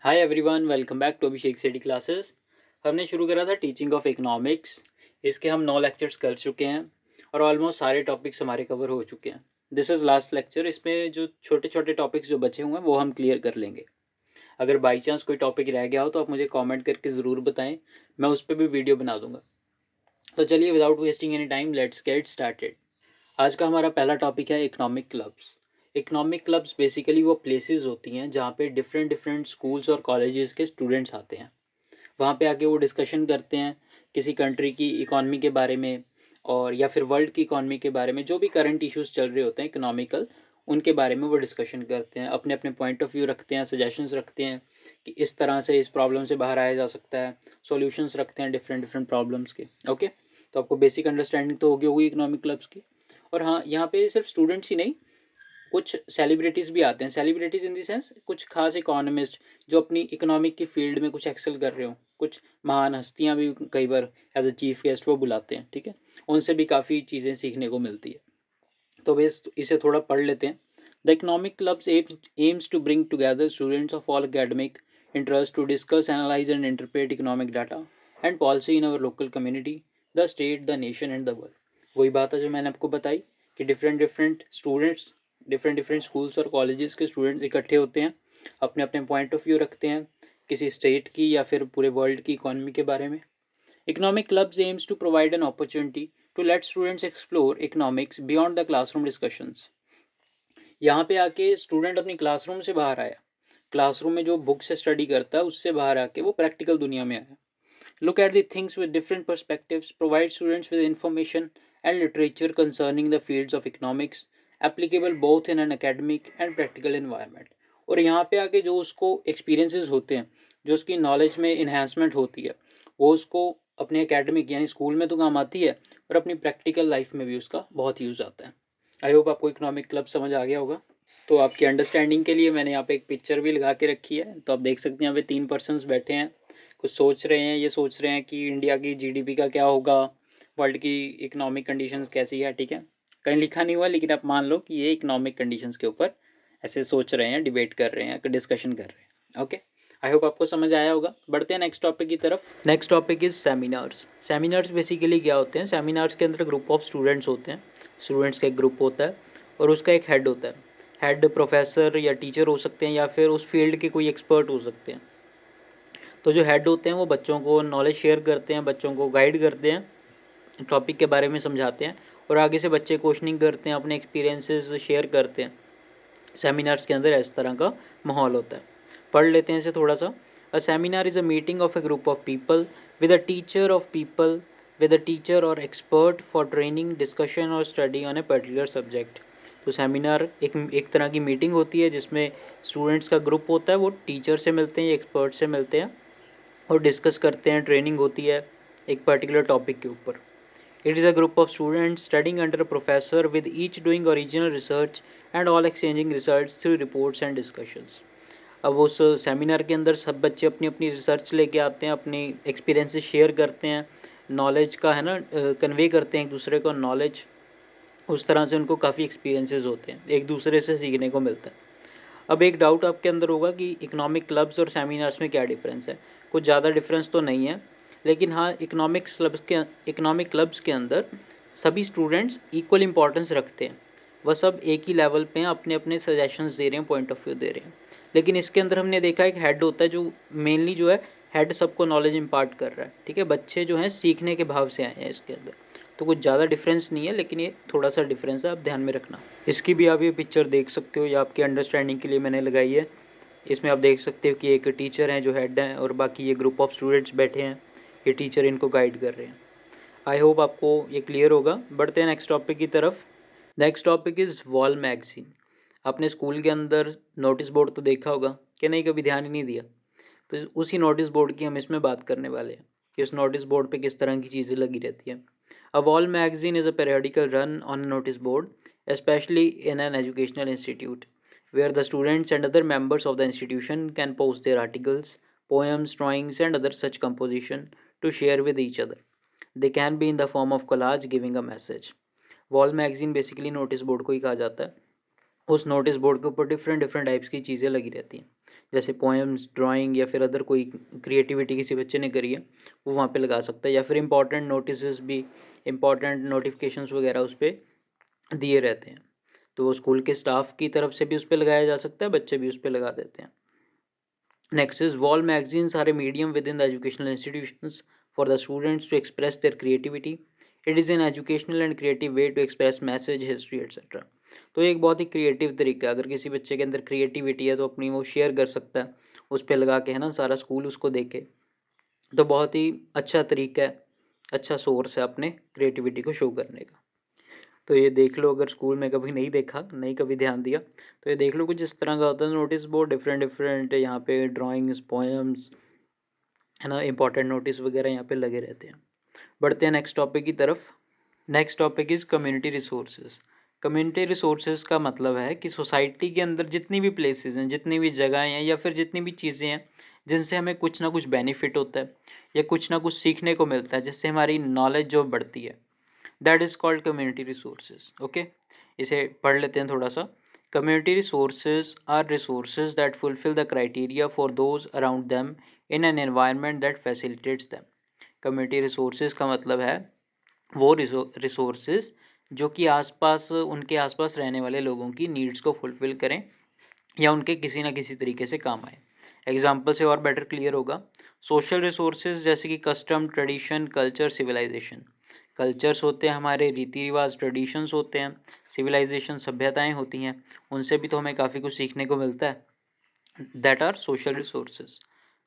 Hi everyone, welcome back to Abhishek study classes. हमने शुरू करा था टीचिंग ऑफ इकोनॉमिक्स। इसके हम 9 लेक्चर्स कर चुके हैं और ऑलमोस्ट सारे टॉपिक्स हमारे कवर हो चुके हैं। This is last lecture. इसमें जो छोटे छोटे टॉपिक्स जो बचे हुए हैं वो हम क्लियर कर लेंगे। अगर बाई चांस कोई टॉपिक रह गया हो तो आप मुझे कॉमेंट करके ज़रूर बताएं, मैं उस पर भी वीडियो बना दूंगा। तो चलिए, without wasting any time, let's get started. आज का हमारा पहला टॉपिक है economic clubs. Economic clubs basically वो प्लेसेस होती हैं जहाँ पे डिफरेंट डिफरेंट स्कूल्स और कॉलेजेस के स्टूडेंट्स आते हैं। वहाँ पे आके वो डिस्कशन करते हैं किसी कंट्री की इकॉनमी के बारे में, और या फिर वर्ल्ड की इकॉनमी के बारे में, जो भी करंट इश्यूज चल रहे होते हैं इकोनॉमिकल, उनके बारे में वो डिस्कशन करते हैं, अपने अपने पॉइंट ऑफ व्यू रखते हैं, सजेशंस रखते हैं कि इस तरह से इस प्रॉब्लम से बाहर आया जा सकता है, सॉल्यूशंस रखते हैं डिफरेंट डिफरेंट प्रॉब्लम्स के। ओके, तो आपको बेसिक अंडरस्टैंडिंग तो होगी इकोनॉमिक क्लब्स की। और हाँ, यहाँ पे सिर्फ स्टूडेंट्स ही नहीं, कुछ सेलिब्रिटीज़ भी आते हैं। सेलिब्रिटीज़ इन द सेंस कुछ खास इकोनॉमिस्ट जो अपनी इकोनॉमिक की फील्ड में कुछ एक्सेल कर रहे हो। कुछ महान हस्तियां भी कई बार एज अ चीफ गेस्ट वो बुलाते हैं, ठीक है। उनसे भी काफ़ी चीज़ें सीखने को मिलती है। तो बस इसे थोड़ा पढ़ लेते हैं। The economic clubs aims to bring together students of all academic interest to discuss, analyse and interpret economic data and policy in our local community, the state, the nation and the world. वही बात है जो मैंने आपको बताई कि different different students, different different schools और colleges के स्टूडेंट्स इकट्ठे होते हैं, अपने अपने पॉइंट ऑफ व्यू रखते हैं किसी स्टेट की या फिर पूरे वर्ल्ड की इकोनॉमी के बारे में। Economic clubs aims to provide an opportunity to let students explore economics beyond the classroom discussions. यहाँ पे आके स्टूडेंट अपनी क्लासरूम से बाहर आया, क्लासरूम में जो बुक से स्टडी करता है उससे बाहर आके वो प्रैक्टिकल दुनिया में आया। Look at the things with different perspectives, provide students with information and literature concerning the fields of economics, applicable both in an academic and practical environment. और यहाँ पे आके जो उसको एक्सपीरियंसेस होते हैं, जो उसकी नॉलेज में इन्हांसमेंट होती है, वो उसको अपने एकेडमिक यानी स्कूल में तो काम आती है, और अपनी प्रैक्टिकल लाइफ में भी उसका बहुत यूज़ आता है। आई होप आपको इकोनॉमिक क्लब समझ आ गया होगा। तो आपकी अंडरस्टैंडिंग के लिए मैंने यहाँ पे एक पिक्चर भी लगा के रखी है। तो आप देख सकते हैं यहाँ पे 3 पर्सन्स बैठे हैं, कुछ सोच रहे हैं। ये सोच रहे हैं कि इंडिया की जीडीपी का क्या होगा, वर्ल्ड की इकोनॉमिक कंडीशंस कैसी है, ठीक है। कहीं लिखा नहीं हुआ, लेकिन आप मान लो कि ये इकोनॉमिक कंडीशंस के ऊपर ऐसे सोच रहे हैं, डिबेट कर रहे हैं, डिस्कशन कर रहे हैं। ओके, आई होप आपको समझ आया होगा। बढ़ते हैं नेक्स्ट टॉपिक की तरफ। Next topic is seminars. Seminars basically क्या होते हैं? सेमिनार्स के अंदर ग्रुप ऑफ स्टूडेंट्स होते हैं, स्टूडेंट्स का एक ग्रुप होता है और उसका एक हेड होता है। हेड प्रोफेसर या टीचर हो सकते हैं या फिर उस फील्ड के कोई एक्सपर्ट हो सकते हैं। तो जो हेड होते हैं वो बच्चों को नॉलेज शेयर करते हैं, बच्चों को गाइड करते हैं, टॉपिक के बारे में समझाते हैं, और आगे से बच्चे क्वेश्चनिंग करते हैं, अपने एक्सपीरियंसेस शेयर करते हैं। सेमिनार्स के अंदर इस तरह का माहौल होता है। पढ़ लेते हैं इसे थोड़ा सा। A seminar is a meeting of a group of people with a teacher of people with a teacher और एक्सपर्ट फॉर ट्रेनिंग, डिस्कशन और study on a particular subject. तो सेमिनार एक तरह की मीटिंग होती है जिसमें स्टूडेंट्स का ग्रुप होता है, वो टीचर से मिलते हैं या एक्सपर्ट से मिलते हैं और डिस्कस करते हैं, ट्रेनिंग होती है एक पर्टिकुलर टॉपिक के ऊपर। It is a group of students studying under a professor with each doing original research and all exchanging research through reports and discussions. अब उस सेमिनार के अंदर सब बच्चे अपनी अपनी रिसर्च लेके आते हैं, अपनी एक्सपीरियंसेस शेयर करते हैं, नॉलेज का है ना कन्वे करते हैं एक दूसरे को नॉलेज। उस तरह से उनको काफ़ी एक्सपीरियंसेस होते हैं, एक दूसरे से सीखने को मिलता है। अब एक डाउट आपके अंदर होगा कि इकोनॉमिक क्लब्स और सेमिनार्स में क्या डिफरेंस है। कुछ ज़्यादा डिफरेंस तो नहीं है, लेकिन हाँ, इकोनॉमिक क्लब्स के अंदर सभी स्टूडेंट्स इक्वल इंपॉर्टेंस रखते हैं। वह सब एक ही लेवल पे हैं, अपने अपने सजेशंस दे रहे हैं, पॉइंट ऑफ व्यू दे रहे हैं। लेकिन इसके अंदर हमने देखा एक हेड होता है जो मेनली जो है हेड सबको नॉलेज इम्पार्ट कर रहा है, ठीक है। बच्चे जो हैं सीखने के भाव से आए हैं इसके अंदर। तो कुछ ज़्यादा डिफरेंस नहीं है, लेकिन ये थोड़ा सा डिफरेंस है, आप ध्यान में रखना। इसकी भी आप ये पिक्चर देख सकते हो, या आपकी अंडरस्टैंडिंग के लिए मैंने लगाई है। इसमें आप देख सकते हो कि एक टीचर हैं जो हेड हैं, और बाकी ये ग्रुप ऑफ स्टूडेंट्स बैठे हैं, ये टीचर इनको गाइड कर रहे हैं। आई होप आपको ये क्लियर होगा। बढ़ते हैं नेक्स्ट टॉपिक की तरफ। Next topic is wall magazine. आपने स्कूल के अंदर नोटिस बोर्ड तो देखा होगा कि नहीं, कभी ध्यान ही नहीं दिया। तो उसी नोटिस बोर्ड की हम इसमें बात करने वाले हैं कि उस नोटिस बोर्ड पे किस तरह की चीज़ें लगी रहती हैं। A wall magazine is a periodical run on a notice board, especially in an educational institute, where the students and other members of the institution can post their articles, poems, drawings, and other such composition to share with each other. They can be in the form of collage giving a message. Wall magazine basically notice board को ही कहा जाता है। उस notice board के ऊपर different different types की चीज़ें लगी रहती हैं, जैसे पोएम्स, ड्राइंग या फिर अदर कोई क्रिएटिविटी किसी बच्चे ने करी है वो वहाँ पे लगा सकता है, या फिर इंपॉर्टेंट नोटिस भी, इंपॉर्टेंट नोटिफिकेशंस वगैरह उस पर दिए रहते हैं, तो वो स्कूल के स्टाफ की तरफ से भी उस पर लगाया जा सकता है, बच्चे भी उस पर लगा देते हैं। Next is wall magazines are a medium within the educational institutions for the students to express their creativity. It is an educational and creative way to express message, history, etc. तो एक बहुत ही क्रिएटिव तरीका है, अगर किसी बच्चे के अंदर क्रिएटिविटी है तो अपनी वो शेयर कर सकता है उस पर लगा के, है ना, सारा स्कूल उसको देखे, तो बहुत ही अच्छा तरीका है, अच्छा सोर्स है अपने क्रिएटिविटी को शो करने का। तो ये देख लो, अगर स्कूल में कभी नहीं देखा, नहीं कभी ध्यान दिया, तो ये देख लो कुछ इस तरह का होता है नोटिस बोर्ड, डिफरेंट डिफरेंट यहाँ पे ड्राइंग्स, पोएम्स, है ना, इंपॉर्टेंट नोटिस वगैरह यहाँ पे लगे रहते हैं। बढ़ते हैं नेक्स्ट टॉपिक की तरफ। Next topic is community resources. Community resources का मतलब है कि सोसाइटी के अंदर जितनी भी प्लेसेस हैं, जितनी भी जगहें हैं या फिर जितनी भी चीज़ें हैं जिनसे हमें कुछ ना कुछ बेनिफिट होता है या कुछ ना कुछ सीखने को मिलता है, जिससे हमारी नॉलेज जो बढ़ती है, that is called community resources. Okay, इसे पढ़ लेते हैं थोड़ा सा। Community resources are resources that fulfil the criteria for those around them in an environment that facilitates them. Community resources का मतलब है वो रिसोर्सेज जो कि आसपास, उनके आसपास रहने वाले लोगों की नीड्स को फुलफिल करें या उनके किसी ना किसी तरीके से काम आए। एग्जाम्पल से और बेटर क्लियर होगा। सोशल रिसोर्सेज जैसे कि custom, tradition, culture, civilisation. Cultures होते हैं हमारे, रीति रिवाज, ट्रेडिशंस होते हैं, सिविलाइजेशन सभ्यताएं होती हैं, उनसे भी तो हमें काफ़ी कुछ सीखने को मिलता है। That are social resources.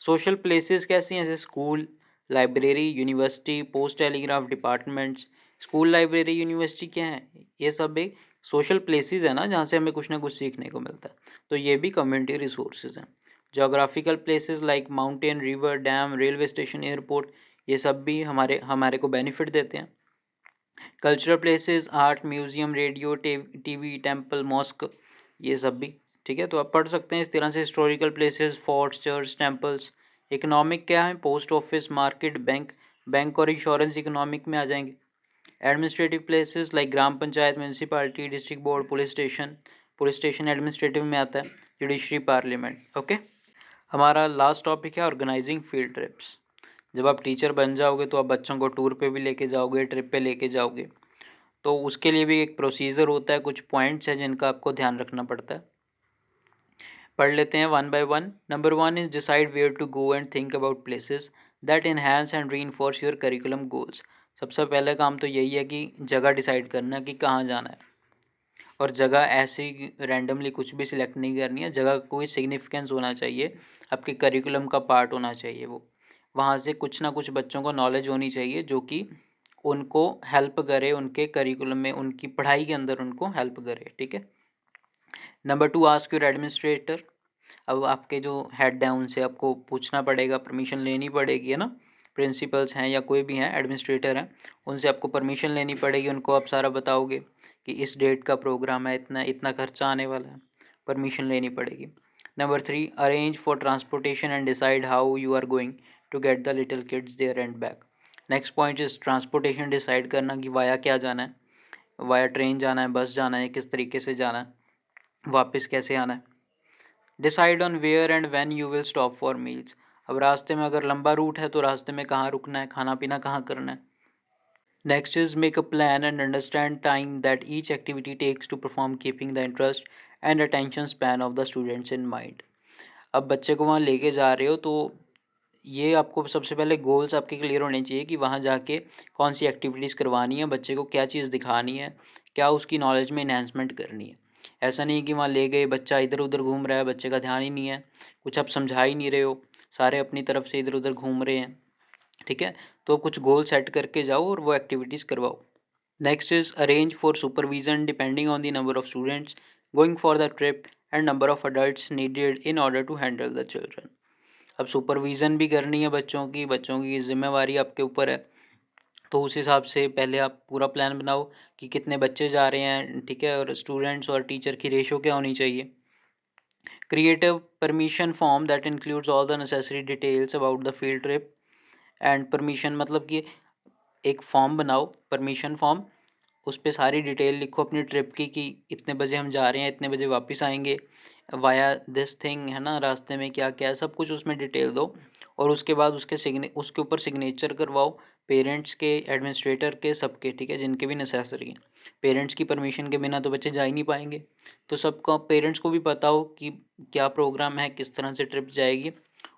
Social places कैसी हैं, जैसे school, library, university, post telegraph departments. School, library, university क्या है, ये सब एक सोशल प्लेसेस है ना, जहाँ से हमें कुछ ना कुछ सीखने को मिलता है, तो ये भी कम्युनिटी रिसोर्सेज हैं। Geographical places like mountain, river, dam, railway station, airport, ये सब भी हमारे हमारे को बेनिफिट देते हैं। Cultural places, art, museum, radio, TV, temple, mosque, ये सब भी, ठीक है, तो आप पढ़ सकते हैं इस तरह से। Historical places, forts, church, temples. Economic क्या है, post office, market, bank, bank और इंश्योरेंस इकोनॉमिक में आ जाएंगे। एडमिनिस्ट्रेटिव प्लेसेस लाइक ग्राम panchayat, municipality, district board, police station administrative में आता है। Judiciary, parliament. ओके, हमारा लास्ट टॉपिक है ऑर्गेनाइजिंग फील्ड ट्रिप्स। जब आप टीचर बन जाओगे तो आप बच्चों को टूर पे भी लेके जाओगे, ट्रिप पे लेके जाओगे, तो उसके लिए भी एक प्रोसीजर होता है, कुछ पॉइंट्स हैं जिनका आपको ध्यान रखना पड़ता है। पढ़ लेते हैं one by one. Number 1 is decide where to go and think about places that enhance and reinforce your curriculum goals. सबसे पहले काम तो यही है कि जगह डिसाइड करना कि कहाँ जाना है, और जगह ऐसी रैंडमली कुछ भी सिलेक्ट नहीं करनी है, जगह का कोई सिग्निफिकेंस होना चाहिए, आपके करिकुलम का पार्ट होना चाहिए वो, वहाँ से कुछ ना कुछ बच्चों को नॉलेज होनी चाहिए जो कि उनको हेल्प करे, उनके करिकुलम में, उनकी पढ़ाई के अंदर उनको हेल्प करे, ठीक है। Number 2, ask your administrator. अब आपके जो हेड है उनसे आपको पूछना पड़ेगा, परमिशन लेनी पड़ेगी, है ना। प्रिंसिपल्स हैं या कोई भी हैं, एडमिनिस्ट्रेटर हैं, उनसे आपको परमिशन लेनी पड़ेगी, उनको आप सारा बताओगे कि इस डेट का प्रोग्राम है, इतना इतना खर्चा आने वाला है, परमिशन लेनी पड़ेगी। Number 3, arrange for transportation and decide how you are going to get the little kids there and back. Next point is transportation, decide करना कि वाया क्या जाना है, वाया ट्रेन जाना है, बस जाना है, किस तरीके से जाना है, वापस कैसे आना है। Decide on where and when you will stop for meals. अब रास्ते में अगर लंबा रूट है तो रास्ते में कहाँ रुकना है, खाना पीना कहाँ करना है। Next is make a plan and understand time that each activity takes to perform, keeping the interest and attention span of the students in mind. अब बच्चे को वहाँ लेके जा रहे हो तो ये आपको सबसे पहले गोल्स आपके क्लियर होने चाहिए कि वहाँ जाके कौन सी एक्टिविटीज़ करवानी है, बच्चे को क्या चीज़ दिखानी है, क्या उसकी नॉलेज में इन्हेंसमेंट करनी है। ऐसा नहीं कि वहाँ ले गए, बच्चा इधर उधर घूम रहा है, बच्चे का ध्यान ही नहीं है, कुछ आप समझा ही नहीं रहे हो, सारे अपनी तरफ से इधर उधर घूम रहे हैं, ठीक है। तो कुछ गोल सेट करके जाओ और वो एक्टिविटीज़ करवाओ। Next is arrange for supervision depending on the number of students going for the trip and number of adults needed in order to handle the children. अब सुपरविज़न भी करनी है बच्चों की जिम्मेवारी आपके ऊपर है, तो उस हिसाब से पहले आप पूरा प्लान बनाओ कि कितने बच्चे जा रहे हैं, ठीक है, और स्टूडेंट्स और टीचर की रेशो क्या होनी चाहिए। Create a permission form that includes all the necessary details about the field trip and permission, मतलब कि एक फॉर्म बनाओ, परमिशन फॉर्म, उस पर सारी डिटेल लिखो अपनी ट्रिप की कि इतने बजे हम जा रहे हैं, इतने बजे वापस आएंगे, वाया दिस थिंग, है ना, रास्ते में क्या क्या है, सब कुछ उसमें डिटेल दो। और उसके बाद उसके ऊपर सिग्नेचर करवाओ पेरेंट्स के, एडमिनिस्ट्रेटर के, सबके, ठीक है, जिनके भी नेसेसरी हैं। पेरेंट्स की परमिशन के बिना तो बच्चे जा ही नहीं पाएंगे, तो सबको, पेरेंट्स को भी पता हो कि क्या प्रोग्राम है, किस तरह से ट्रिप जाएगी,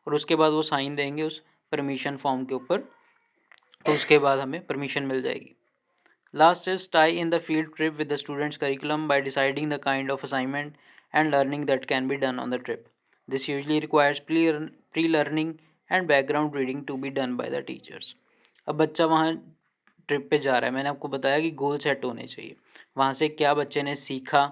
और उसके बाद वो साइन देंगे उस परमिशन फॉर्म के ऊपर, तो उसके बाद हमें परमिशन मिल जाएगी। Last is tie in the field trip with the student's curriculum by deciding the kind of assignment and learning that can be done on the trip. This usually requires pre-learning and background reading to be done by the teachers. अब बच्चा वहाँ trip पे जा रहा है, मैंने आपको बताया कि गोल सेट होने चाहिए, वहाँ से क्या बच्चे ने सीखा,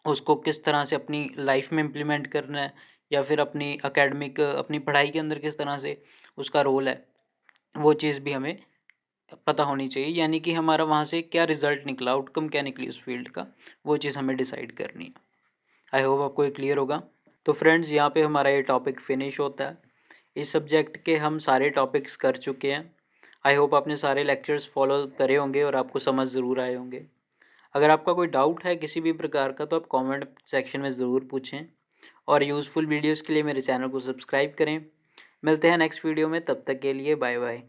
उसको किस तरह से अपनी लाइफ में इम्प्लीमेंट करना है, या फिर अपनी एकेडमिक, अपनी पढ़ाई के अंदर किस तरह से उसका रोल है, वो चीज़ भी हमें पता होनी चाहिए। यानी कि हमारा वहाँ से क्या रिजल्ट निकला, आउटकम क्या निकली उस फील्ड का, वो चीज़ हमें डिसाइड करनी है। आई होप आपको ये क्लियर होगा। तो फ्रेंड्स, यहाँ पे हमारा ये टॉपिक फिनिश होता है। इस सब्जेक्ट के हम सारे टॉपिक्स कर चुके हैं। आई होप आपने सारे लेक्चर्स फॉलो करे होंगे और आपको समझ ज़रूर आए होंगे। अगर आपका कोई डाउट है किसी भी प्रकार का, तो आप कमेंट सेक्शन में ज़रूर पूछें, और यूज़फुल वीडियोज़ के लिए मेरे चैनल को सब्सक्राइब करें। मिलते हैं नेक्स्ट वीडियो में, तब तक के लिए बाय बाय।